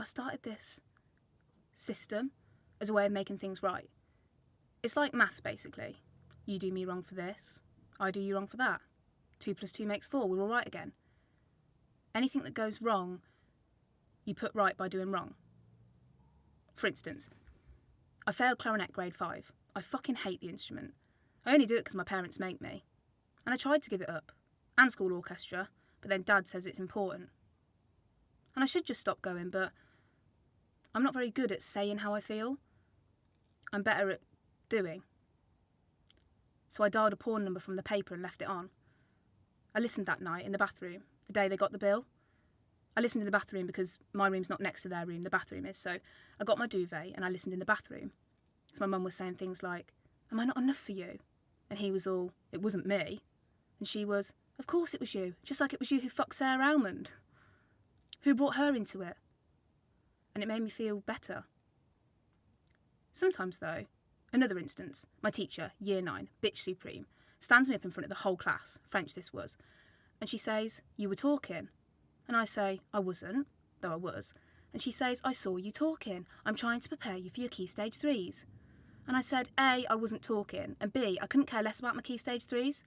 started this system as a way of making things right. It's like maths, basically. You do me wrong for this, I do you wrong for that. 2 + 2 makes 4, we're all right again. Anything that goes wrong, you put right by doing wrong. For instance, I failed clarinet grade 5. I fucking hate the instrument. I only do it because my parents make me. And I tried to give it up, and school orchestra, but then Dad says it's important. And I should just stop going, but I'm not very good at saying how I feel. I'm better at doing. So I dialed a porn number from the paper and left it on. I listened that night in the bathroom, the day they got the bill. I listened in the bathroom because my room's not next to their room, the bathroom is, so I got my duvet and I listened in the bathroom. So my mum was saying things like, "Am I not enough for you?" And he was all, "It wasn't me." And she was, "Of course it was you, just like it was you who fucked Sarah Almond. Who brought her into it?" And it made me feel better. Sometimes though, another instance, my teacher, year 9, bitch supreme, stands me up in front of the whole class, French this was, and she says, "You were talking." And I say, "I wasn't," though I was. And she says, "I saw you talking. I'm trying to prepare you for your Key Stage 3s. And I said, A, I wasn't talking, and B, I couldn't care less about my Key Stage 3s.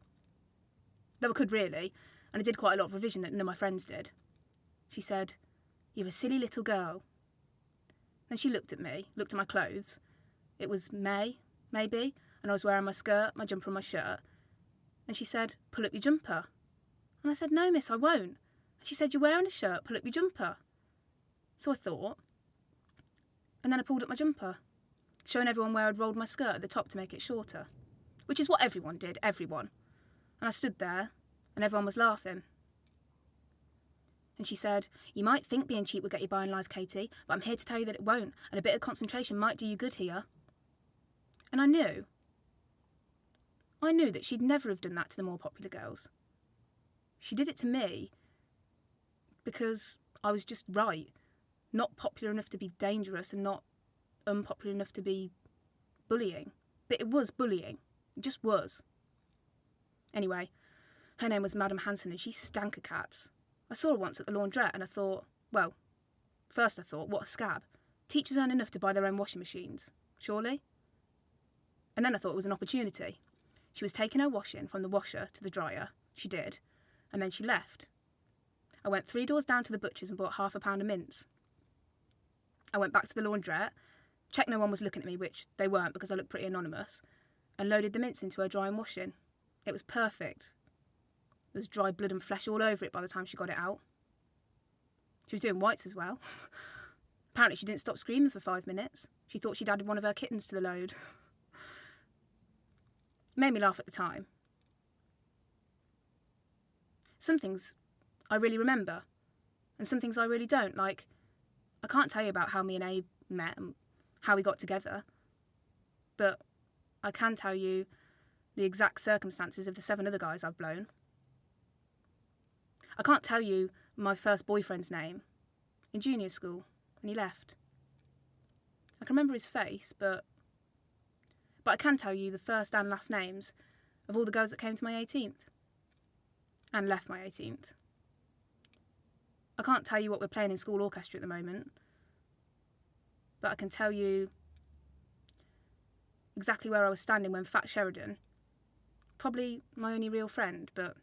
Though I could really, and I did quite a lot of revision that none of my friends did. She said, "You're a silly little girl." Then she looked at me, looked at my clothes. It was May, maybe, and I was wearing my skirt, my jumper and my shirt. And she said, "Pull up your jumper." And I said, "No, miss, I won't." And she said, "You're wearing a shirt, pull up your jumper." So I thought, and then I pulled up my jumper, showing everyone where I'd rolled my skirt at the top to make it shorter, which is what everyone did, everyone. And I stood there, and everyone was laughing. And she said, "You might think being cheap would get you by in life, Katie, but I'm here to tell you that it won't, and a bit of concentration might do you good here." And I knew that she'd never have done that to the more popular girls. She did it to me because I was just right, not popular enough to be dangerous and not unpopular enough to be bullying. But it was bullying. It just was. Anyway, her name was Madam Hanson and she stank of cats. I saw her once at the laundrette and I thought, well, first I thought, what a scab. Teachers earn enough to buy their own washing machines, surely? And then I thought it was an opportunity. She was taking her washing from the washer to the dryer. She did. And then she left. I went 3 doors down to the butcher's and bought £1/2 of mince. I went back to the laundrette, checked no one was looking at me, which they weren't because I looked pretty anonymous, and loaded the mince into her dry and washing. It was perfect. There was dry blood and flesh all over it by the time she got it out. She was doing whites as well. Apparently she didn't stop screaming for 5 minutes. She thought she'd added one of her kittens to the load. It made me laugh at the time. Some things I really remember, and some things I really don't. Like, I can't tell you about how me and Abe met and how we got together, but I can tell you the exact circumstances of the 7 other guys I've blown. I can't tell you my first boyfriend's name in junior school when he left. I can remember his face, but I can tell you the first and last names of all the girls that came to my 18th and left my 18th. I can't tell you what we're playing in school orchestra at the moment, but I can tell you exactly where I was standing when Fat Sheridan, probably my only real friend, but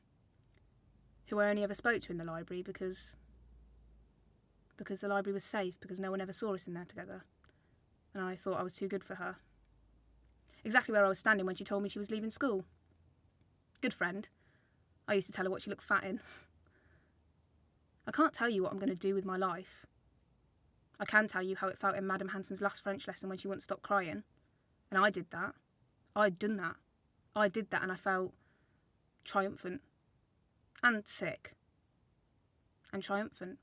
who I only ever spoke to in the library because the library was safe, because no one ever saw us in there together, and I thought I was too good for her. Exactly where I was standing when she told me she was leaving school. Good friend. I used to tell her what she looked fat in. I can't tell you what I'm going to do with my life. I can tell you how it felt in Madam Hanson's last French lesson when she wouldn't stop crying. And I did that. I'd done that. I did that and I felt triumphant. And sick. And triumphant.